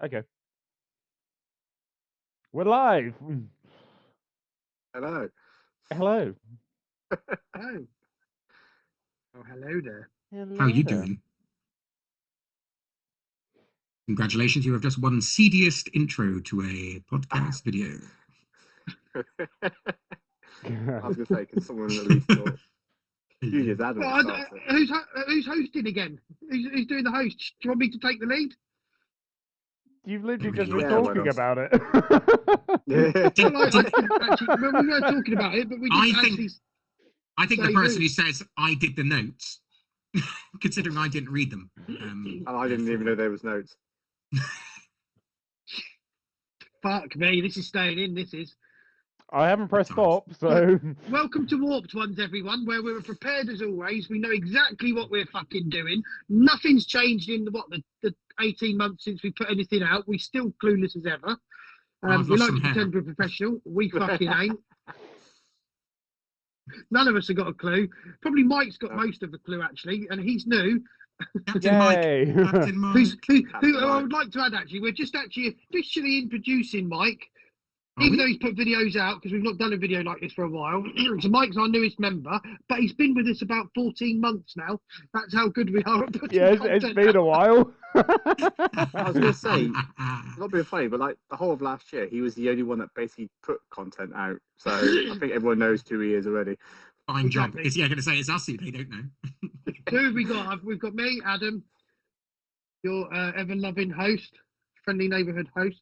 Okay. We're live. Hello. Hello. Oh. Oh, hello there. Hello How are you there. doing? Congratulations, you have just won seediest intro to a podcast video. I was going to say, can someone at least talk? Usually it's Adam Well, that starts it. who's hosting again? Who's doing the host? Do you want me to take the lead? You've literally just Really been Yeah, why talking not? about it. Yeah. Well, we were talking about it, but we didn't actually. I think the say person who. who says I did the notes, considering I didn't read them. And I didn't even know there was notes. Fuck me, this is staying in. This is. I haven't pressed Good times. stop, so Welcome to Warped Ones, everyone, where we were prepared as always. We know exactly what we're fucking doing. Nothing's changed in the 18 months since we put anything out. We're still clueless as ever. I've We lost like some to hair. pretend we're professional. We fucking ain't. None of us have got a clue. Probably Mike's got most of the clue, actually, and he's new. Captain Mike. yay. Captain Mike. Who I Mike. would like to add, actually, we're just actually officially introducing Mike, Are even we? though he's put videos out, because we've not done a video like this for a while. So Mike's our newest member, but he's been with us about 14 months now. That's how good we are at putting Yeah, it's content been out. a while. I was going to say, not being funny, but like the whole of last year, he was the only one that basically put content out. So I think everyone knows who he is already. Fine job. Exactly. Is he going to say it's us who they don't know? Who have we got? We've got me, Adam, your ever-loving host, friendly neighbourhood host.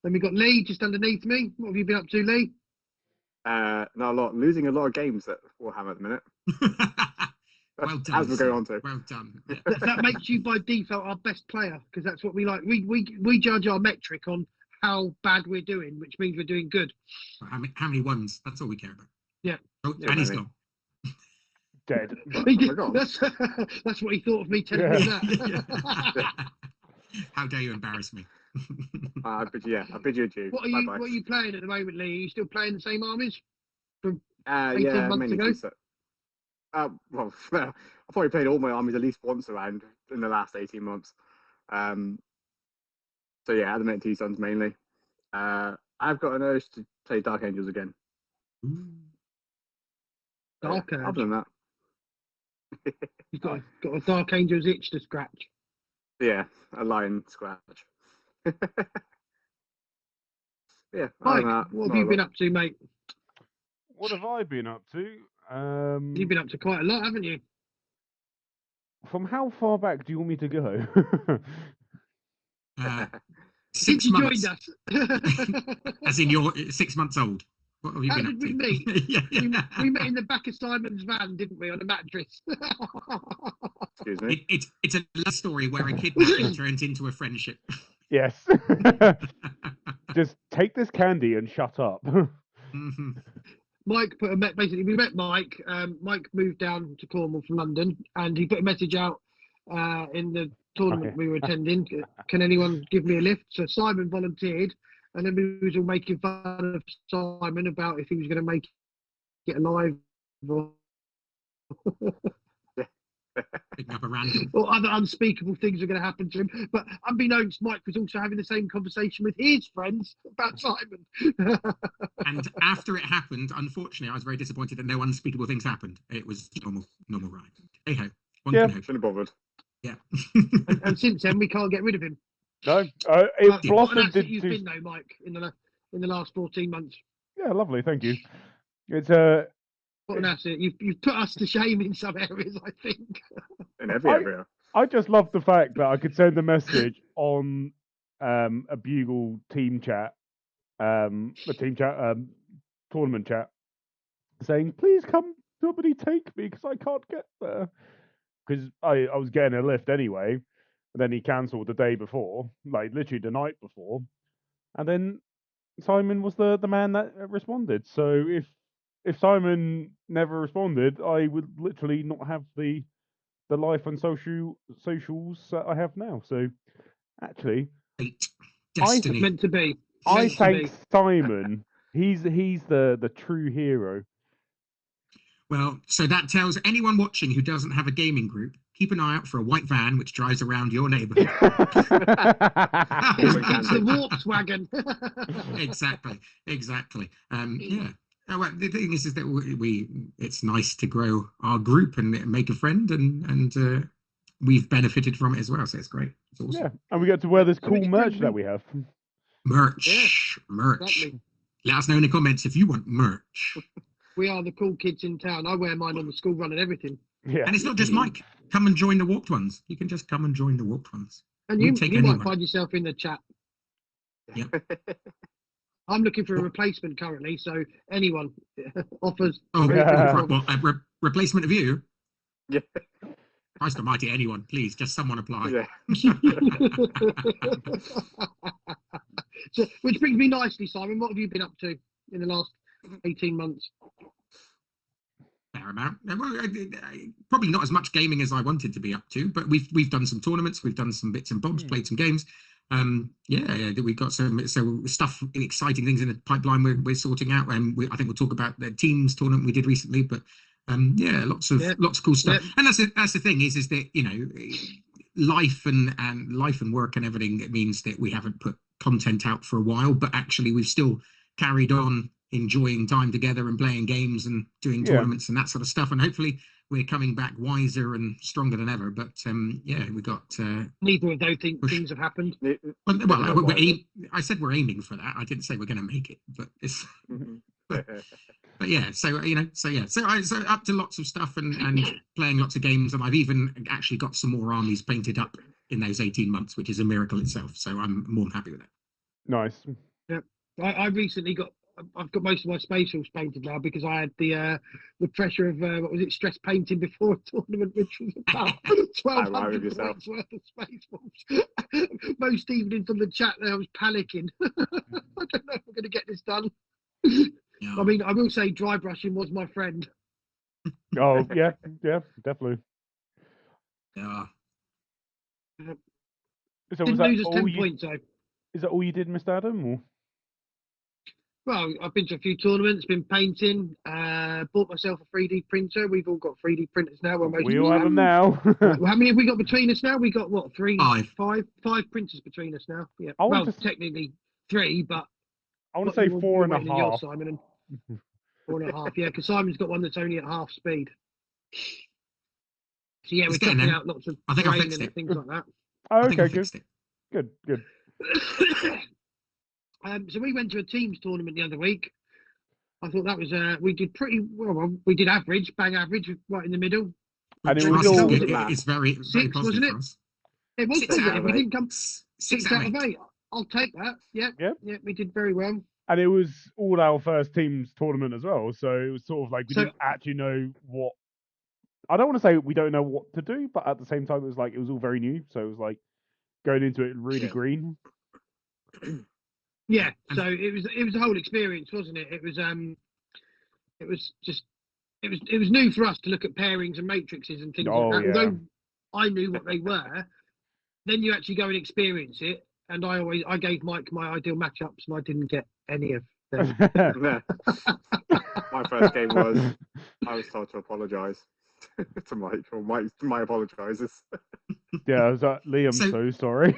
Then we've got Lee just underneath me. What have you been up to, Lee? Not a lot. Losing a lot of games that Warhammer at the minute. Well done. As we're going on to. Well done. Yeah. That makes you by default our best player, because that's what we like. We judge our metric on how bad we're doing, which means we're doing good. How many ones? That's all we care about. Yeah. Oh, Yeah, and he's maybe. gone. Dead. Oh my God. That's what he thought of me telling me that. How dare you embarrass me? I bid you adieu. What are you playing at the moment, Lee? Are you still playing the same armies? 18 Yeah, months mainly ago? decent. Well, I've probably played all my armies at least once around in the last 18 months. So yeah, at the minute, T-Sons mainly. I've got an urge to play Dark Angels again. Dark Yeah, Urge. other than that, You've got a Dark Angel's itch to scratch. yeah, a lion scratch. Yeah, Mike, what have you been up to, mate? What have I been up to? You've been up to quite a lot, haven't you? From how far back do you want me to go? 6 Since you months. joined us. As in you're 6 months old. What have you How been did up we to? meet? Yeah. We met in the back of Simon's van, didn't we, on a mattress? Excuse me. It's a love story where a kidnapping turns into a friendship. Yes. Just take this candy and shut up. Mhm. Mike basically we met Mike. Mike moved down to Cornwall from London, and he put a message out in the tournament Okay. we were attending. Can anyone give me a lift? So Simon volunteered, and then we was all making fun of Simon about if he was going to make it alive or, Picking up a random. or other unspeakable things were going to happen to him. But unbeknownst, Mike was also having the same conversation with his friends about Simon. And after it happened, unfortunately, I was very disappointed that no unspeakable things happened. It was normal ride. Hey ho, one Yeah. can hope. Shouldn't have bothered. Yeah. and since then, we can't get rid of him. No, it What an blossomed asset you've into. been, though, Mike, in the last 14 months. Yeah, lovely, thank you. It's What an asset. You've put us to shame in some areas, I think. In every area. I just love the fact that I could send a message on a Bugle team chat, tournament chat, saying, "Please come, somebody take me because I can't get there." Because I was getting a lift anyway, and then he cancelled the day before, like literally the night before, and then Simon was the man that responded. So if Simon never responded, I would literally not have the life and socials that I have now. So actually, Fate. I- Destiny. Meant to be. I Meant to thank be. Simon. He's the true hero. Well, so that tells anyone watching who doesn't have a gaming group keep an eye out for a white van which drives around your neighbourhood. It's the Warps wagon. Exactly. Yeah. Oh, well, the thing is that it's nice to grow our group and make a friend, and we've benefited from it as well. So it's great. It's awesome. Yeah, and we get to wear this So cool which merch group that we- we have. Merch. Exactly. Let us know in the comments if you want merch. We are the cool kids in town. I wear mine on the school run and everything. Yeah, And it's not just Mike. Come and join the Warped Ones. You can just come and join the Warped Ones. And We'll you, take you might anyone. find yourself in the chat. Yep. I'm looking for a replacement currently, so anyone offers. Oh, Yeah. what, a replacement of you? Yeah. Christ almighty, anyone, please, just someone apply. Yeah. So, which brings me nicely, Simon. What have you been up to in the last 18 months? Fair amount. Well, probably not as much gaming as I wanted to be up to, but we've done some tournaments, we've done some bits and bobs, played some games. Yeah, we've got some stuff, exciting things in the pipeline we're sorting out, and I think we'll talk about the teams tournament we did recently. But yeah, lots of cool stuff. Yep. And that's the thing is that life and work and everything, it means that we haven't put content out for a while, but actually we've still carried on enjoying time together and playing games and doing tournaments and that sort of stuff, and hopefully we're coming back wiser and stronger than ever. But yeah, we got neither of those things have happened. I said we're aiming for that. I didn't say we're going to make it, but it's but yeah, so so up to lots of stuff and playing lots of games, and I've even actually got some more armies painted up in those 18 months, which is a miracle itself. So I'm more than happy with that. Nice. Yeah, I recently I've got most of my spatials painted now because I had the pressure of what was it, stress painting before a tournament, which was about 1,200 points worth of spaceballs. Most evenings on the chat there, I was panicking. I don't know if we're going to get this done. Yeah. I mean, I will say dry brushing was my friend. Oh yeah, definitely. Yeah. So Didn't lose us 10 points though. Is that all you did, Mr. Adam? Or? Well, I've been to a few tournaments, been painting, bought myself a 3D printer. We've all got 3D printers now. We all have them now. Well, how many have we got between us now? We got what, five printers between us now. Yeah. Well, technically 3, but I want to say 4.5. Simon, and 4.5. Yeah, because Simon's got one that's only at half speed. So yeah, we're checking out lots of training and things like that. Oh, okay, good. So we went to a teams tournament the other week. I thought that was we did pretty well. We did average, bang average, right in the middle. And it was all it's very 6, wasn't it? For us. It was 6 positive. We didn't come 6 out of 8. I'll take that. Yeah, we did very well. And it was all our first teams tournament as well, so it was sort of like we didn't actually know what. I don't want to say we don't know what to do, but at the same time, it was all very new, so it was like going into it really green. Yeah, so it was a whole experience, wasn't it? It was new for us to look at pairings and matrices and things like that. Although I knew what they were, then you actually go and experience it. And I gave Mike my ideal matchups, and I didn't get any of them. My first game was I was told to apologise to Mike, or my apologises. Yeah, I was like, Liam, so sorry.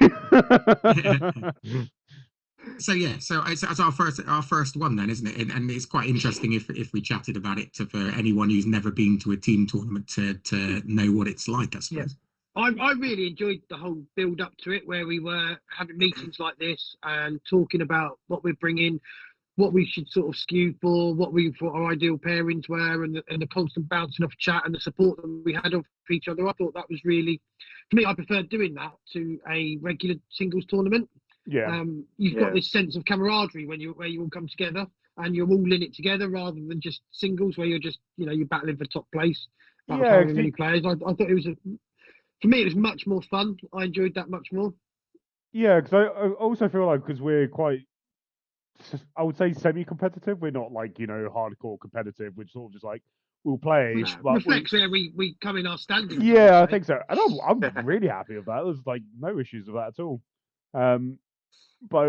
So it's our first one then, isn't it? And it's quite interesting if we chatted about it for anyone who's never been to a team tournament to know what it's like, I suppose. Yeah. I really enjoyed the whole build up to it, where we were having meetings like this and talking about what we're bringing, what we should sort of skew for, what we thought our ideal pairings were, and the constant bouncing off chat and the support that we had of each other. I thought that was really, for me, I preferred doing that to a regular singles tournament. Yeah. You've got this sense of camaraderie where you all come together and you're all in it together, rather than just singles where you're just you're battling for top place. How many players? I thought it was for me, it was much more fun. I enjoyed that much more. Yeah, because I also feel like because we're quite, I would say, semi-competitive. We're not like hardcore competitive. We're sort of just like we'll play. Which reflects where we come in our standings. Yeah, I think so. And I'm really happy with that. There's like no issues with that at all. But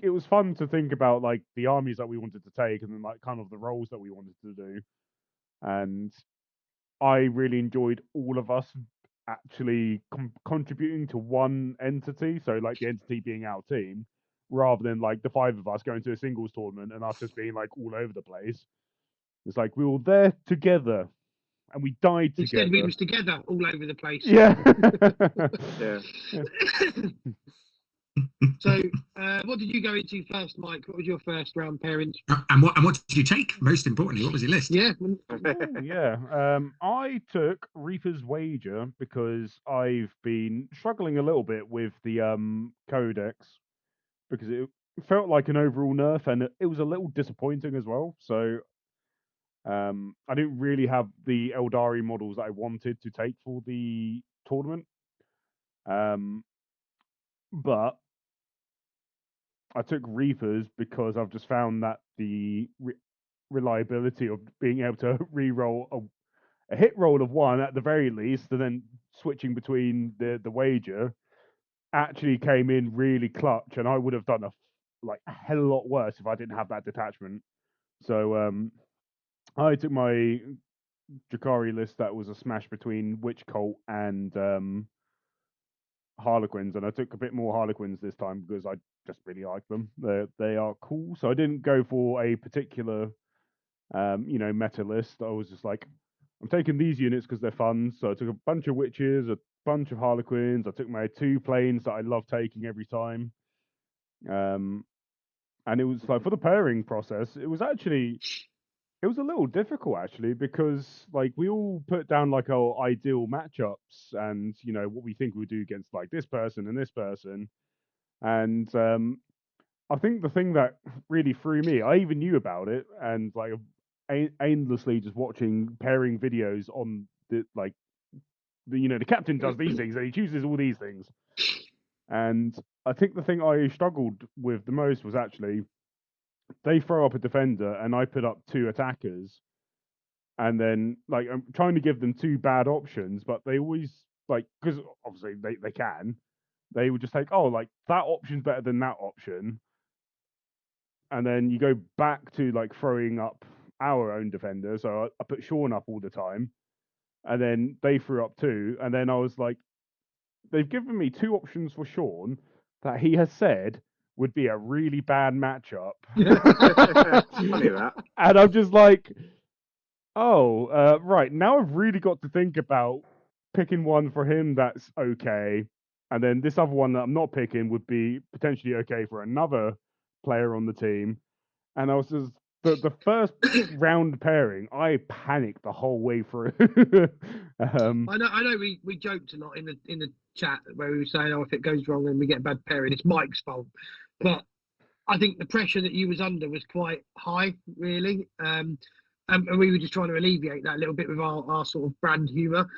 it was fun to think about like the armies that we wanted to take, and then like kind of the roles that we wanted to do. And I really enjoyed all of us actually contributing to one entity. So like the entity being our team, rather than like the 5 of us going to a singles tournament and us just being like all over the place. It's like we were there together and we died Instead, we together. was together all over the place. Yeah. Yeah. So, what did you go into first, Mike? What was your first round pairings? And what did you take? Most importantly, what was your list? Yeah. Oh, yeah. I took Reaper's Wager because I've been struggling a little bit with the codex because it felt like an overall nerf and it was a little disappointing as well. So I didn't really have the Eldari models that I wanted to take for the tournament. But I took Reapers because I've just found that the reliability of being able to re-roll a hit roll of 1 at the very least, and then switching between the wager actually came in really clutch, and I would have done a hell of a lot worse if I didn't have that detachment. So I took my Drakari list that was a smash between Witch Cult and Harlequins, and I took a bit more Harlequins this time because I just really like them. They are cool, so I didn't go for a particular meta list. I was just like, I'm taking these units because they're fun. So I took a bunch of witches, a bunch of harlequins. I took my 2 planes that I love taking every time. And it was like for the pairing process, it was a little difficult actually because like we all put down like our ideal matchups and what we think we'll do against like this person and this person. And I think the thing that really threw me, I even knew about it, and like aimlessly just watching pairing videos on the captain does these things and he chooses all these things. And I think the thing I struggled with the most was actually they throw up a defender and I put up 2 attackers, and then like I'm trying to give them 2 bad options, but they always like because obviously they would just take like that option's better than that option. And then you go back to like throwing up our own defender. So I put Sean up all the time, and then they threw up 2, and then I was like, they've given me 2 options for Sean that he has said would be a really bad matchup. Funny that. And I'm just like, oh, right, now I've really got to think about picking one for him that's okay, and then this other one that I'm not picking would be potentially okay for another player on the team. And I was just the first round pairing, I panicked the whole way through. I know. We joked a lot in the chat where we were saying, "Oh, if it goes wrong and we get a bad pairing, it's Mike's fault." But I think the pressure that you was under was quite high, really. And we were just trying to alleviate that a little bit with our sort of brand humour.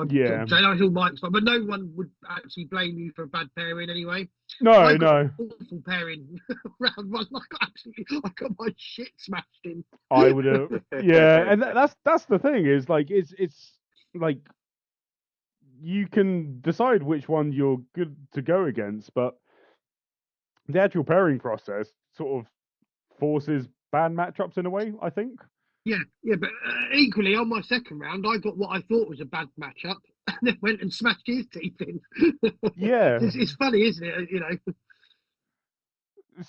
Yeah. Saying, "Oh, it's all Mike's fault," but no one would actually blame you for a bad pairing anyway. No. Awful pairing round 1. I got my shit smashed in. I would have. Yeah, and that's the thing is like it's like you can decide which one you're good to go against, but the actual pairing process sort of forces bad matchups in a way, I think. Yeah, but equally on my second round, I got what I thought was a bad matchup, and then went and smashed his teeth in. Yeah, it's funny, isn't it?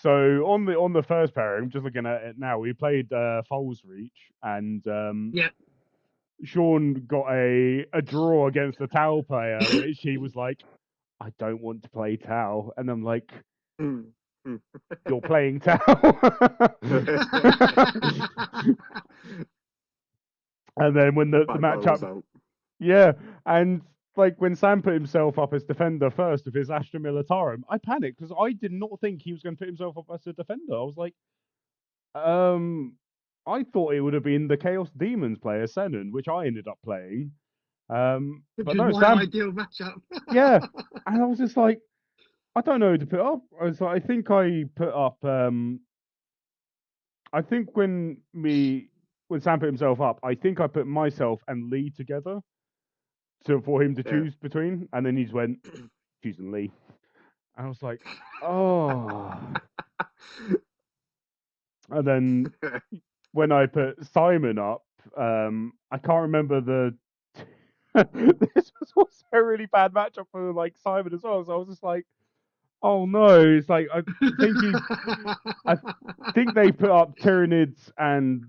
So on the first pairing, just looking at it now, we played Foals Reach, and Yeah. Sean got a draw against a Tau player, which he was like, I don't want to play Tau, and I'm like, you're playing Tau. And then when the matchup, yeah, and like when Sam put himself up as defender first of his Astra Militarum, I panicked because I did not think he was going to put himself up as a defender. I was like, I thought it would have been the Chaos Demons player Senon, which I ended up playing. But no, Sam. Ideal matchup. Yeah, and I was just like, I don't know who to put up. I think I put up. I think when Sam put himself up, I think I put myself and Lee together, for him to choose between, and then he just went choosing Lee. And I was like, oh. And then when I put Simon up, I can't remember this was also a really bad matchup for like Simon as well. So I was just like, oh no, it's like I think they put up Tyranids and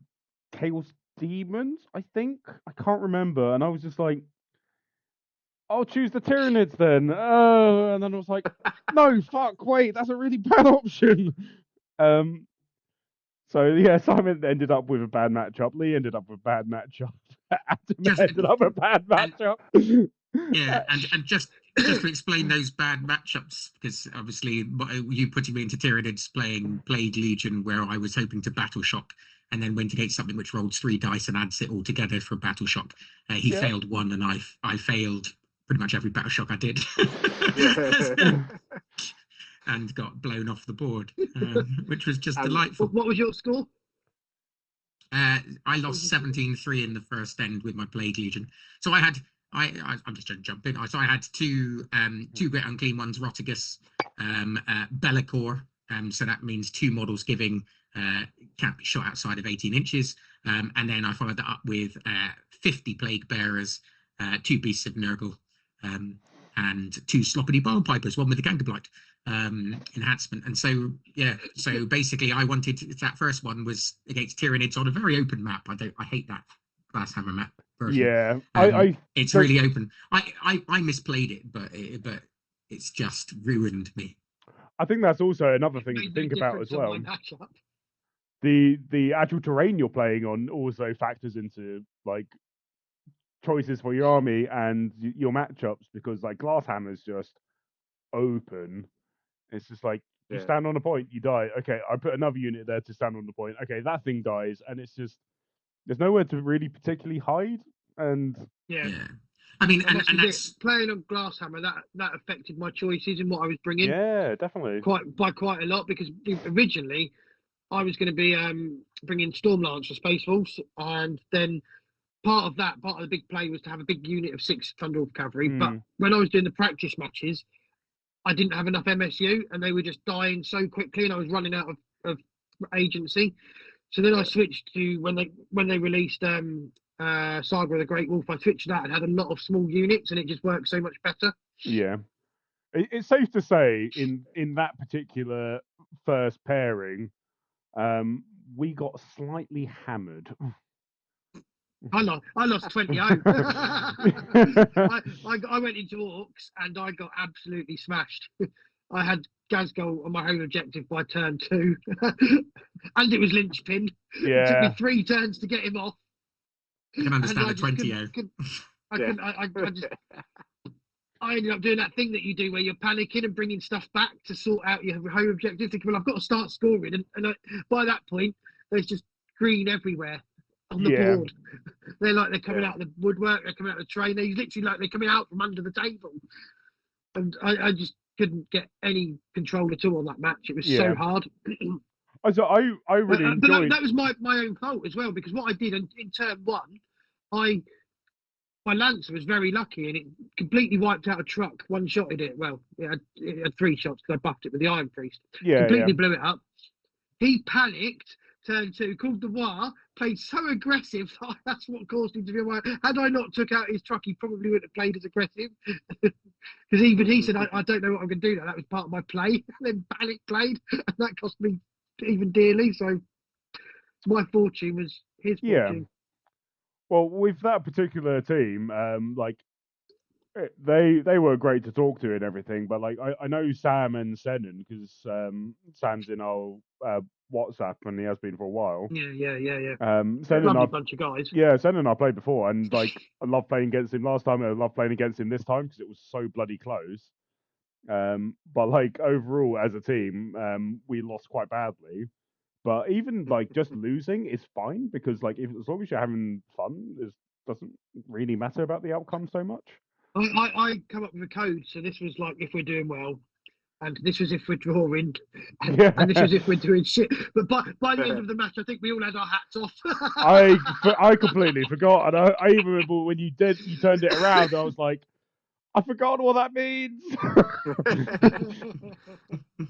Chaos Demons. I think I can't remember, and I was just like, I'll choose the Tyranids then. And then I was like, no, fuck, wait, that's a really bad option. So yeah, Simon ended up with a bad matchup. Lee ended up with a bad matchup. Adam ended up with a bad matchup. Yeah, and just to explain those bad matchups, because obviously you putting me into Tyranids playing Plague Legion, where I was hoping to Battle Shock, and then went against something which rolls 3 dice and adds it all together for Battle Shock. He failed one, and I failed pretty much every Battle Shock I did. And got blown off the board, which was just delightful. What was your score? I lost 17-3 in the first end with my Plague Legion. So I had, I'm just going to jump in. So I had two Great Unclean Ones, Rotigus, Bellicor. So that means 2 models giving can't be shot outside of 18 inches. And then I followed that up with 50 Plague Bearers, 2 Beasts of Nurgle, and 2 Sloppity Barn Pipers, one with the Gangablight enhancement. And so so basically I wanted that first one was against Tyranids on a very open map. I hate that Glasshammer map version. Yeah, it's really open. I misplayed it, but it's just ruined me. I think that's also another thing to think about as well. The actual terrain you're playing on also factors into like choices for your army and your matchups, because like Glasshammer's just open. It's just like you stand on a point, you die. Okay, I put another unit there to stand on the point. Okay, that thing dies, and it's just there's nowhere to really particularly hide. And I mean, and that's playing on Glasshammer that affected my choices and what I was bringing. Yeah, definitely. Quite a lot, because originally I was going to be bringing Stormlance for Space Wolves, and then part of the big play was to have a big unit of 6 Thunderwolf Cavalry. But when I was doing the practice matches, I didn't have enough MSU, and they were just dying so quickly, and I was running out of agency. So then I switched to when they released Saga of the Great Wolf. I switched to that and had a lot of small units, and it just worked so much better. Yeah, it's safe to say in that particular first pairing, we got slightly hammered. I lost 20-0. I went into Orcs and I got absolutely smashed. I had Gazgol on my home objective by turn 2, and it was linchpin. Yeah. It took me 3 turns to get him off. I can understand a 20-0. I ended up doing that thing that you do where you're panicking and bringing stuff back to sort out your home objective. Thinking, well, I've got to start scoring, and by that point, there's just green everywhere on the board. They're coming out of the woodwork, they're coming out of the train. They're literally like they're coming out from under the table, and I just couldn't get any control at all on that match. It was so hard. So I really enjoyed. But that was my own fault as well, because what I did in turn 1, my Lancer was very lucky, and it completely wiped out a truck. One-shotted it. Well, it had 3 shots because I buffed it with the Iron Priest. Completely blew it up. He panicked. Turn 2, called the War, played so aggressive. That's what caused him to be away. Had I not took out his truck, he probably wouldn't have played as aggressive. Because even he said, I don't know what I'm going to do now. That was part of my play. And then panic played, and that cost me even dearly. So my fortune was his fortune. Well, with that particular team, like they were great to talk to and everything, but like I know Sam and Senan, because Sam's in our WhatsApp and he has been for a while. Yeah. Lovely bunch of guys. Yeah, Senan I played before, and like I loved playing against him last time, and I love playing against him this time because it was so bloody close. But like overall as a team, we lost quite badly. But even like just losing is fine, because like as long as you're having fun, it doesn't really matter about the outcome so much. I come up with a code, so this was like if we're doing well, and this was if we're drawing, and this was if we're doing shit. But by the end of the match, I think we all had our hats off. I completely forgot, and I even remember when you turned it around, I was like, I forgot what that means.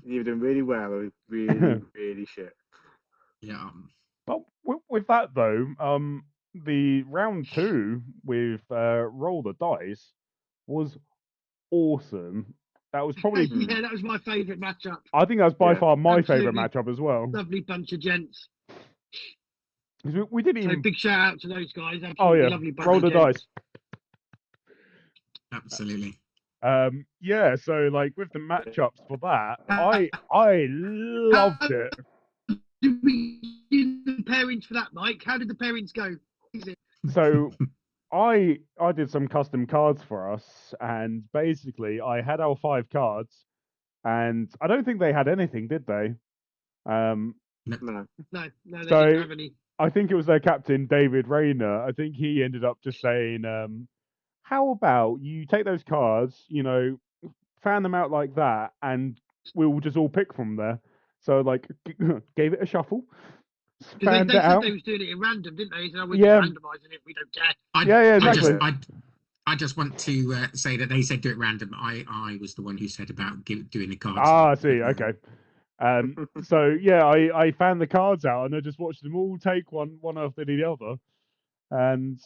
You've done really well. It was really, really shit. Yeah. But with that though, the round 2 with Roll the Dice was awesome. That was probably, Yeah, that was my favourite matchup. I think that's by Yeah. far my favourite Absolutely. matchup as well. Lovely bunch of gents. 'Cause we didn't So even. big shout out to those guys. Absolutely Oh yeah, lovely bunch Roll of the gents. Dice. Absolutely. Yeah, so like with the matchups for that, I loved it. Did we do the pairings for that, Mike? How did the pairings go? So I did some custom cards for us, and basically I had our 5 cards, and I don't think they had anything, did they? No. No, they So- didn't have any. I think it was their captain, David Rayner. I think he ended up just saying, how about you take those cards, fan them out like that, and we'll just all pick from there. So, like, gave it a shuffle, Because fanned they it said out. they was doing it in random, didn't they? They said, we're Yeah. just randomising it. We don't care. Yeah, exactly. I just want to say that they said do it random. I was the one who said about doing the cards. Ah, I see. Okay. So yeah, I fanned the cards out and I just watched them all take one after the other, and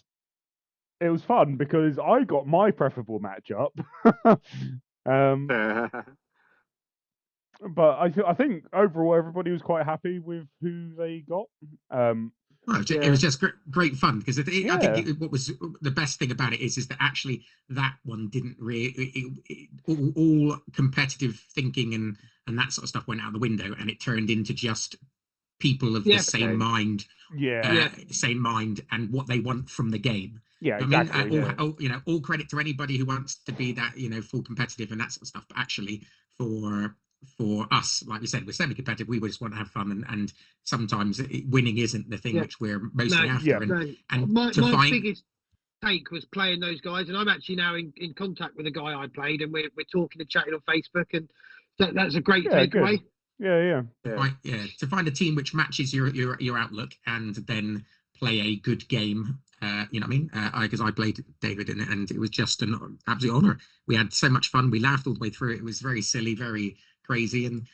it was fun because I got my preferable matchup. But I think overall everybody was quite happy with who they got. Well, it Yeah. was just great fun because I Yeah. think what was the best thing about it is that actually that one didn't really all competitive thinking and that sort of stuff went out the window, and it turned into just people of Yeah. the same Okay. mind, Yeah. same mind, and what they want from the game. Yeah, I mean, exactly. all credit to anybody who wants to be that, full competitive and that sort of stuff. But actually, for us, like we said, we're semi-competitive. We just want to have fun, and sometimes winning isn't the thing Yeah. which we're mostly No. after. Yeah. And, No. and My to find biggest take was playing those guys, and I'm actually now in contact with a guy I played, and we're talking and chatting on Facebook, and that's a great Yeah, good. takeaway. Yeah. to find a team which matches your outlook, and then play a good game. You know what I mean? Because I played David in it, and it was just an absolute honor. We had so much fun. We laughed all the way through. It was very silly, very crazy, and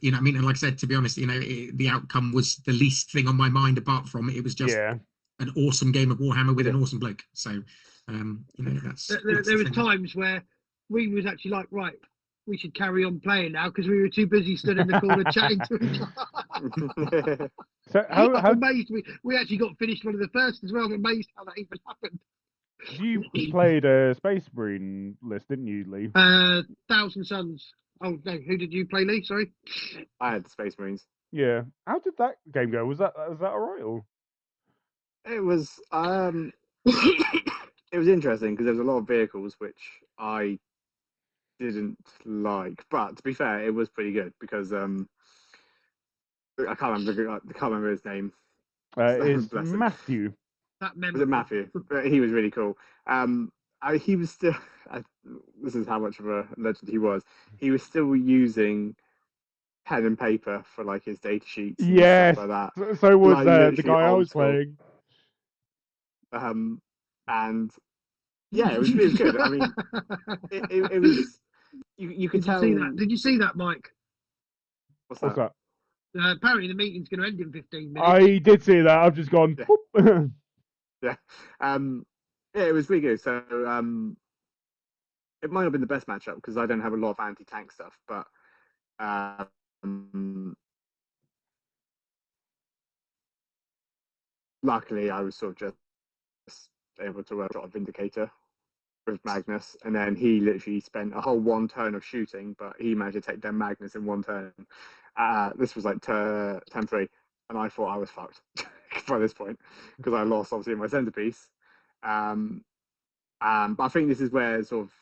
you know what I mean. And like I said, to be honest, the outcome was the least thing on my mind. Apart from it was just an awesome game of Warhammer with an awesome bloke. So, that's there was times where we was actually like, right, we should carry on playing now because we were too busy stood in the corner chatting to each other. So I'm how amazed we actually got finished one of the first as well. I'm amazed how that even happened. you played a Space Marine list, didn't you, Lee? Thousand Suns. Oh no, who did you play, Lee? Sorry. I had the Space Marines. Yeah. How did that game go? Was that alright or? It was it was interesting because there was a lot of vehicles which I didn't like, but to be fair, it was pretty good because I can't remember his name. It's Bless him. Matthew. That Was it Matthew? He was really cool. He was still. This is how much of a legend he was. He was still using pen and paper for like his data sheets and Yes. stuff like that. So was Like, the literally guy I old was school. playing. And yeah, it was good. I mean, it was. You could tell. See that? Did you see that, Mike? What's What's that? Apparently the meeting's going to end in 15 minutes. I did see that. I've just gone. Yeah. Boop. Yeah. Yeah, it was really good. So it might not have been the best matchup because I don't have a lot of anti-tank stuff, but luckily I was sort of just able to work a Vindicator with Magnus, and then he literally spent a whole one turn of shooting, but he managed to take down Magnus in one turn. This was like turn 3, and I thought I was fucked by this point because I lost obviously my centerpiece. But I think this is where sort of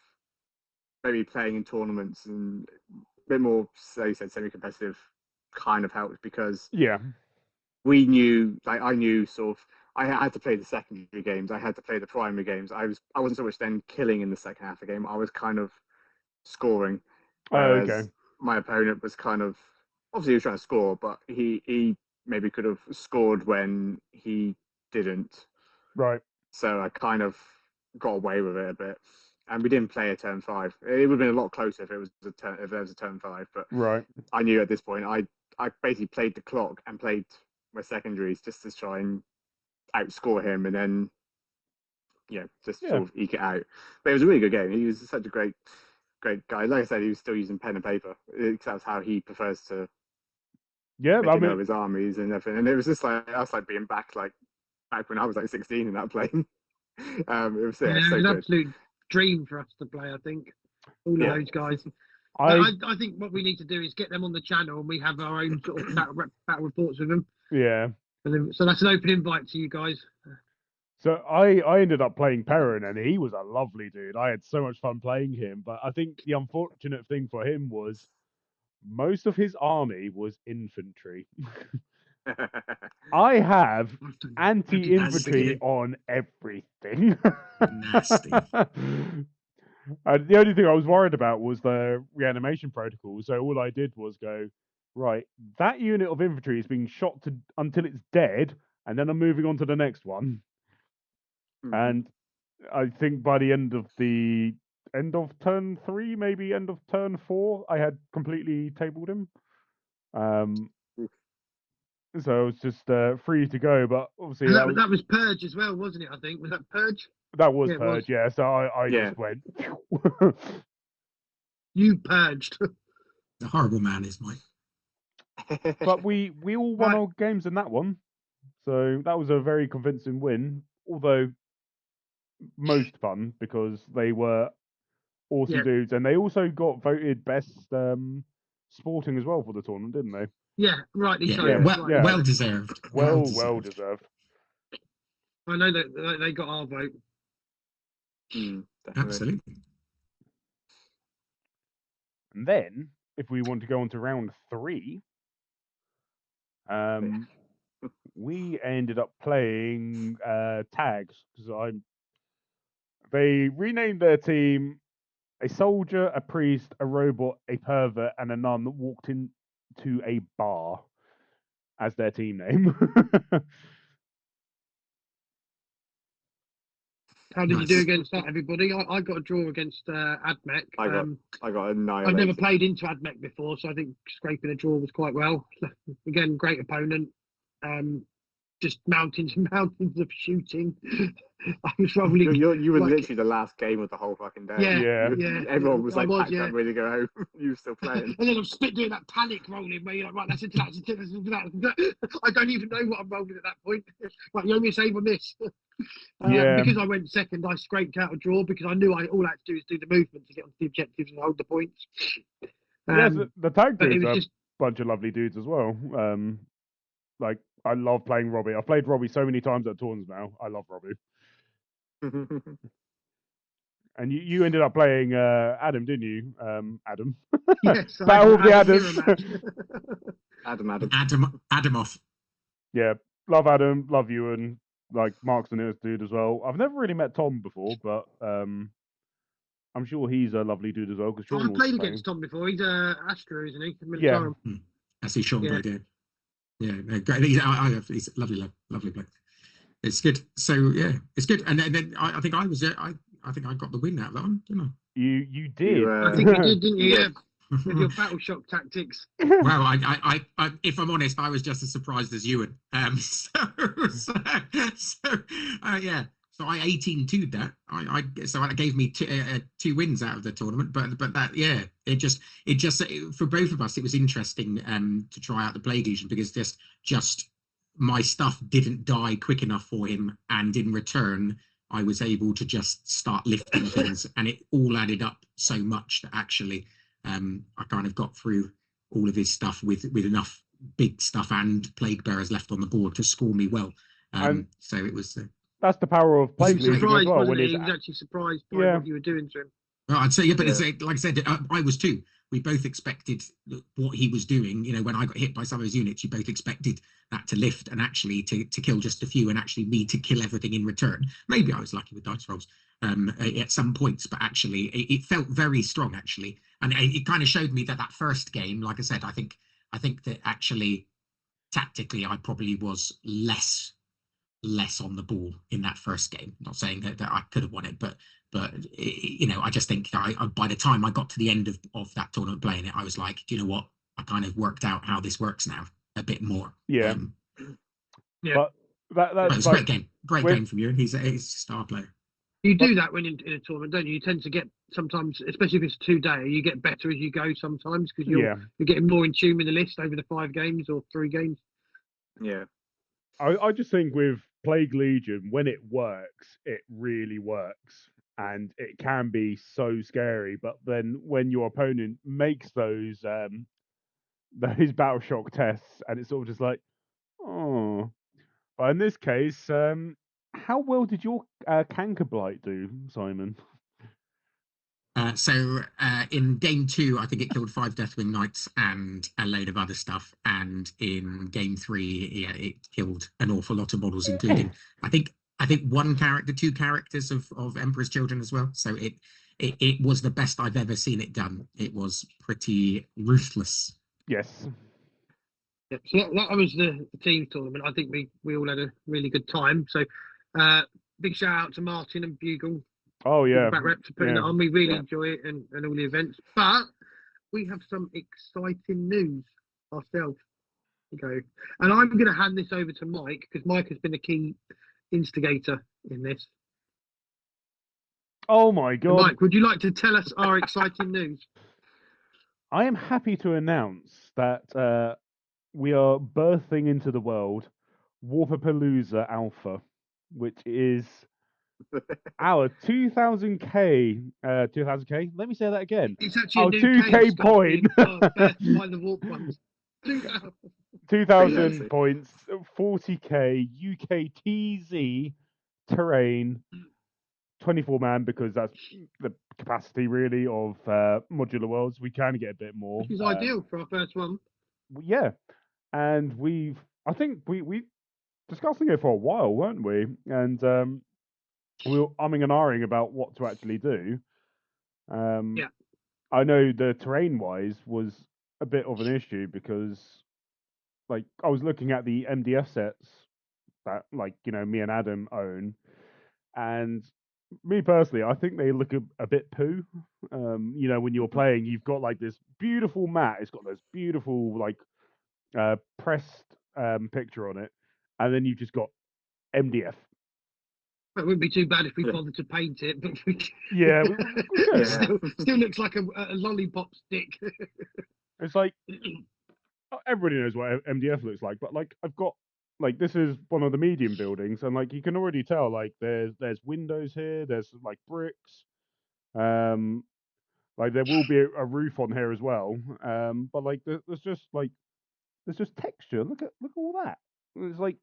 maybe playing in tournaments and a bit more, so you said, semi-competitive kind of helped because Yeah. we knew, like I knew sort of, I had to play the secondary games. I had to play the primary games. I wasn't so much then killing in the second half of the game. I was kind of scoring, whereas Okay. my opponent was kind of, obviously he was trying to score, but he maybe could have scored when he didn't. Right. So I kind of got away with it a bit, and we didn't play a turn 5. It would have been a lot closer if there was a turn 5. But Right. I knew at this point I basically played the clock and played my secondaries just to try and outscore him and then just Yeah. sort of eke it out. But it was a really good game. He was such a great guy. Like I said, he was still using pen and paper. That's how he prefers to Yeah, make I a note mean, of his armies and everything. And it was just like us like being back when I was like 16 in that plane. It was Yeah, so it was an good. absolute dream for us to play. I think all of Yeah. those guys. I I think what we need to do is get them on the channel and we have our own sort of battle reports with them. yeah. And then, so that's an open invite to you guys. So I ended up playing Perrin, and he was a lovely dude. I had so much fun playing him, but I think the unfortunate thing for him was most of his army was infantry. I have anti-infantry on everything. Nasty. And the only thing I was worried about was the reanimation protocol. So all I did was go, right, that unit of infantry is being shot until it's dead, and then I'm moving on to the next one. And I think by the end of turn 3, maybe end of turn 4, I had completely tabled him. So it was just free to go. But obviously that was Purge as well, wasn't it? I think was that Purge. That was Yeah, Purge, yeah. So I Yeah. just went. You purged. The horrible man is Mike. But we all won Right. our games in that one. So that was a very convincing win. Although most fun because they were awesome Yeah. dudes. And they also got voted best sporting as well for the tournament, didn't they? Yeah, rightly so. Yeah, Yeah. Rightly so. well deserved. Well deserved. I know that they got our vote. Absolutely. And then, if we want to go on to round 3, we ended up playing tags because they renamed their team a soldier, a priest, a robot, a pervert, and a nun that walked into a bar as their team name. How did you Nice. do against that, everybody? I got a draw against Admech. I got annihilated. I've never played into Admech before, so I think scraping a draw was quite well. Again, great opponent. Just mountains and mountains of shooting. I was probably you were literally the last game of the whole fucking day. Yeah. Everyone was like packed yeah. up, ready to go home. You were still playing. And then I'm doing that panic rolling where you're like, right, that's into that, that's into that. I don't even know what I'm rolling at that point. Right, you owe me a save on this. Yeah. Because I went second, I scraped out a draw because I knew all I had to do is do the movement to get onto the objectives and hold the points. Yes, the tag but it dudes was are just a bunch of lovely dudes as well. Like I love playing Robbie. I've played Robbie so many times at tournaments now. I love Robbie. And you ended up playing Adam, didn't you? Adam. yes, Battle of the Adams. Adamoff. Yeah, love Adam, love you, and like Mark's the newest dude as well. I've never really met Tom before, but I'm sure he's a lovely dude as well. Because Sean I've was played playing. against Tom before. He's Astro, isn't he? Yeah. I see Sean played it. Yeah, no, great. He's a lovely player. It's good. So yeah, it's good. And then I think I was I think I got the win out of that one, didn't I? You did. I think you did, didn't you? Yeah. With your battle shock tactics. Well, I if I'm honest, I was just as surprised as you. Yeah. So I 18-2'd that. So that gave me 2 wins out of the tournament. But that it just for both of us it was interesting to try out the Plague Legion because just my stuff didn't die quick enough for him, and in return I was able to just start lifting things, and it all added up so much that actually I kind of got through all of his stuff with enough big stuff and plague bearers left on the board to score me well. So it was. That's the power of Plague Legion as surprised, well. Wasn't he? He was actually surprised by what you were doing to him. Well, I'd say, yeah, but like I said, I was too. We both expected what he was doing. You know, when I got hit by some of his units, you both expected that to lift and actually to kill just a few, and actually me to kill everything in return. Maybe I was lucky with dice rolls at some points, but actually it felt very strong, actually, and it kind of showed me that first game, like I said, I think that actually tactically I probably was less on the ball in that first game. Not saying that I could have won it, but you know, I just think I by the time I got to the end of that tournament playing it, I was like, do you know what? I kind of worked out how this works now a bit more. Yeah. Yeah. But that's it's a like great when- game from you. He's a star player. You do that when in a tournament, don't you? You tend to get sometimes, especially if it's 2 day, you get better as you go sometimes because you're getting more in tune with the list over the 5 games or 3 games. Yeah. I just think with Plague Legion, when it works, it really works. And it can be so scary. But then when your opponent makes those Battle Shock tests, and it's sort of just like, oh. But in this case, how well did your Canker Blight do, Simon? So in game 2, I think it killed 5 Deathwing Knights and a load of other stuff. And in game 3, yeah, it killed an awful lot of models, including I think 2 characters of Emperor's Children as well. So it was the best I've ever seen it done. It was pretty ruthless. Yes. Yeah, so that was the team tournament. I think we all had a really good time. So big shout out to Martin and Bugle. Oh yeah. Back rep for putting it on. We really enjoy it and all the events. But we have some exciting news ourselves. And I'm going to hand this over to Mike because Mike has been a key instigator in this. Oh my god. So Mike, would you like to tell us our exciting news? I am happy to announce that we are birthing into the world Warpapalooza Alpha, which is our 2000k 2000k. Let me say that again. It's actually our a new 2k point. By the warp ones. 2000 points, 40k UKTZ terrain, 24 man because that's the capacity really of modular worlds. We can get a bit more. Which is ideal for our first one. Yeah, and I think we discussing it for a while, weren't we? And we were umming and ahhing about what to actually do. Yeah. I know the terrain wise was a bit of an issue because like I was looking at the MDF sets that me and Adam own, and me personally, I think they look a bit poo. When you're playing, you've got like this beautiful mat. It's got this beautiful pressed picture on it, and then you've just got MDF. It wouldn't be too bad if we bothered to paint it, but we still looks like a lollipop stick. It's like everybody knows what MDF looks like, but like I've got like this is one of the medium buildings, and like you can already tell like there's windows here, there's like bricks, like there will be a roof on here as well, but like there's just texture. Look at all that. It's like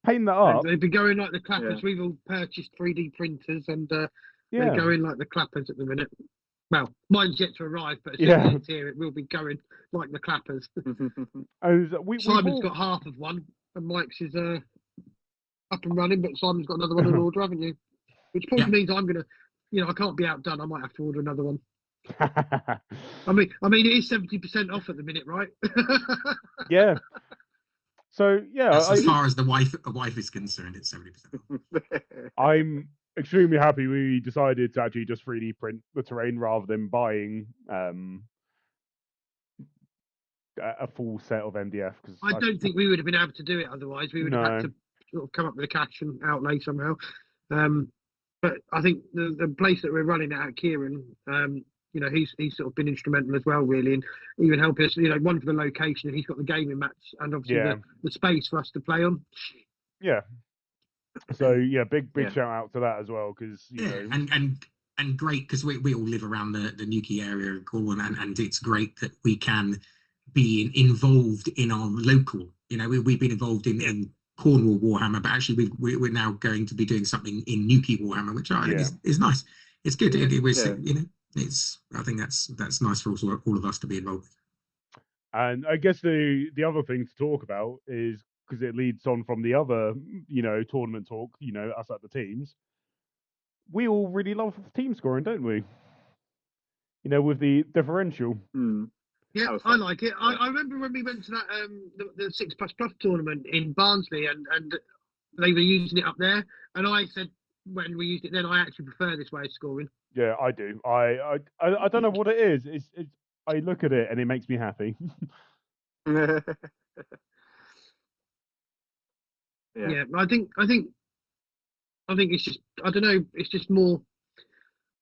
paint that up. They'd be going like the clappers. We've all purchased 3D printers, and they're going like the clappers at the minute. Well, mine's yet to arrive, but as soon as it's here, it will be going like the clappers. Simon's got half of one, and Mike's is up and running, but Simon's got another one on order, haven't you? Which probably means I'm gonna, I can't be outdone. I might have to order another one. I mean, it is 70% off at the minute, right? Yeah. So as far as the wife is concerned, it's 70%. I'm extremely happy we decided to actually just 3D print the terrain rather than buying a full set of MDF. Because I don't think we would have been able to do it otherwise. We would have had to sort of come up with a cash and outlay somehow. But I think the place that we're running at Kieran, he's sort of been instrumental as well, really, and even helping us. One for the location, and he's got the gaming mats and obviously the space for us to play on. Yeah. So big shout out to that as well, because and great because we all live around the Newquay area in Cornwall, and it's great that we can be involved in our local. We've been involved in Cornwall Warhammer, but actually we're now going to be doing something in Newquay Warhammer, which I think is nice. It's good. I think that's nice for all of us to be involved. And I guess the other thing to talk about is, because it leads on from the other, tournament talk, us at the teams. We all really love team scoring, don't we? With the differential. Yeah, I like it. I remember when we went to that the 6++ tournament in Barnsley, and they were using it up there, and I said when we used it then, I actually prefer this way of scoring. Yeah, I do. I don't know what it is. It's I look at it and it makes me happy. Yeah, I think it's just, I don't know, it's just more,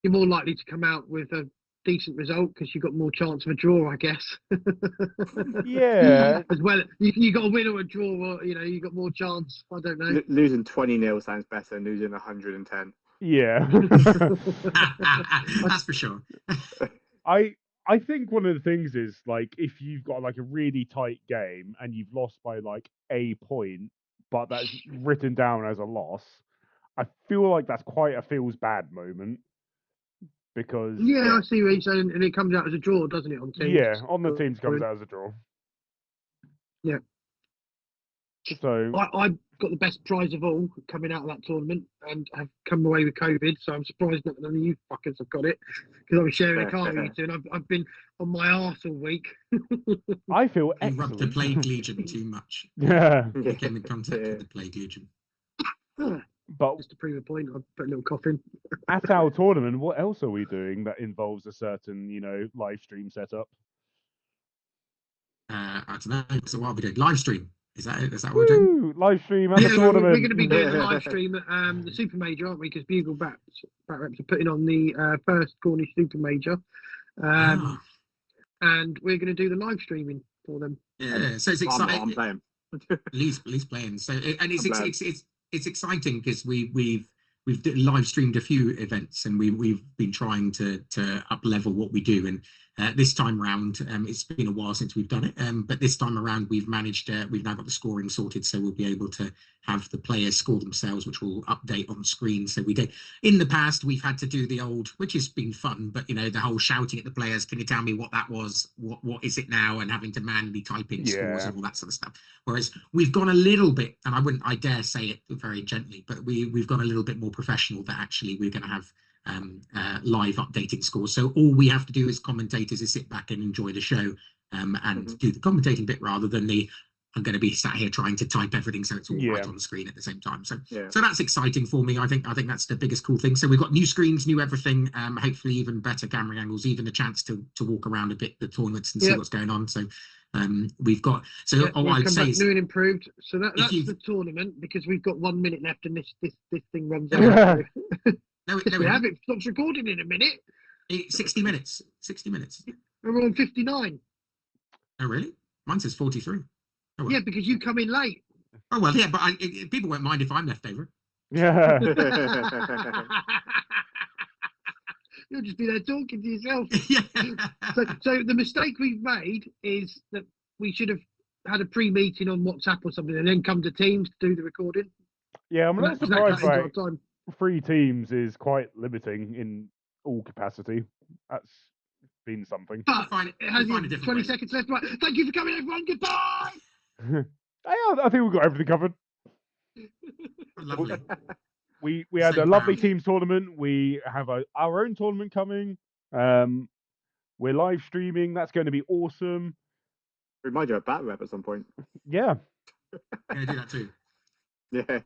you're more likely to come out with a decent result because you've got more chance of a draw, I guess. Yeah. As well, you got a win or a draw, or you got more chance. I don't know. Losing 20-0 sounds better than losing 110. Yeah. That's for sure. I think one of the things is like if you've got like a really tight game and you've lost by like a point, but that's written down as a loss, I feel like that's quite a feels bad moment because Yeah, I see what you're saying, and it comes out as a draw, doesn't it, on teams? yeah, on the teams comes out as a draw. Yeah. So I got the best prize of all coming out of that tournament and have come away with COVID, so I'm surprised not none of you fuckers have got it because I was sharing a car with you two and I've been on my arse all week. I feel You rubbed the excellent. Plague Legion too much. Yeah. You came in contact with the Plague Legion. But Just to prove a point, I put a little cough in. at our tournament, what else are we doing that involves a certain, live stream setup? I don't know. So what are we doing? Live stream. Is that it? Is that what we're doing? Woo! Live stream at Yeah, the we're tournament. going to be doing the live stream at the Super Major, aren't we? Because Bugle Bat Reps are putting on the first Cornish Super Major. And we're going to do the live streaming for them. Yeah, so it's I'm exciting. playing. Lee's playing. So and it's exciting because we've live streamed a few events and we've been trying to up level what we do. And this time round, it's been a while since we've done it. But this time around, we've managed. We've now got the scoring sorted, so we'll be able to have the players score themselves, which will update on screen. So we do. In the past, we've had to do the old, which has been fun, but the whole shouting at the players. Can you tell me what that was? What is it now? And having to manually type in scores and all that sort of stuff. Whereas we've gone a little bit, and I dare say it very gently, but we've gone a little bit more professional. That actually we're going to have live updating scores. So all we have to do as commentators is sit back and enjoy the show and do the commentating bit rather than I'm going to be sat here trying to type everything so it's all right on the screen at the same time. So that's exciting for me. I think that's the biggest cool thing. So we've got new screens, new everything, hopefully even better camera angles, even a chance to walk around a bit the tournaments and see what's going on. So we've got I'd say new and improved. So that's the tournament because we've got 1 minute left and this thing runs out. No, we have it stops recording in a minute. 60 minutes. 60 minutes. We're on 59. Oh really? Mine says 43. Oh, well. Yeah, because you come in late. Oh well, yeah, but people won't mind if I'm left over. Yeah. You'll just be there talking to yourself. Yeah. So the mistake we've made is that we should have had a pre-meeting on WhatsApp or something and then come to Teams to do the recording. Yeah, I'm not surprised by time. 3 teams is quite limiting in all capacity. That's been something. But it has 20 seconds left. Right. Thank you for coming, everyone. Goodbye. I think we've got everything covered. Lovely. We had a lovely teams tournament. We have our own tournament coming. We're live streaming. That's going to be awesome. We might do a bat rep at some point. Yeah. Can I do that too? Yeah.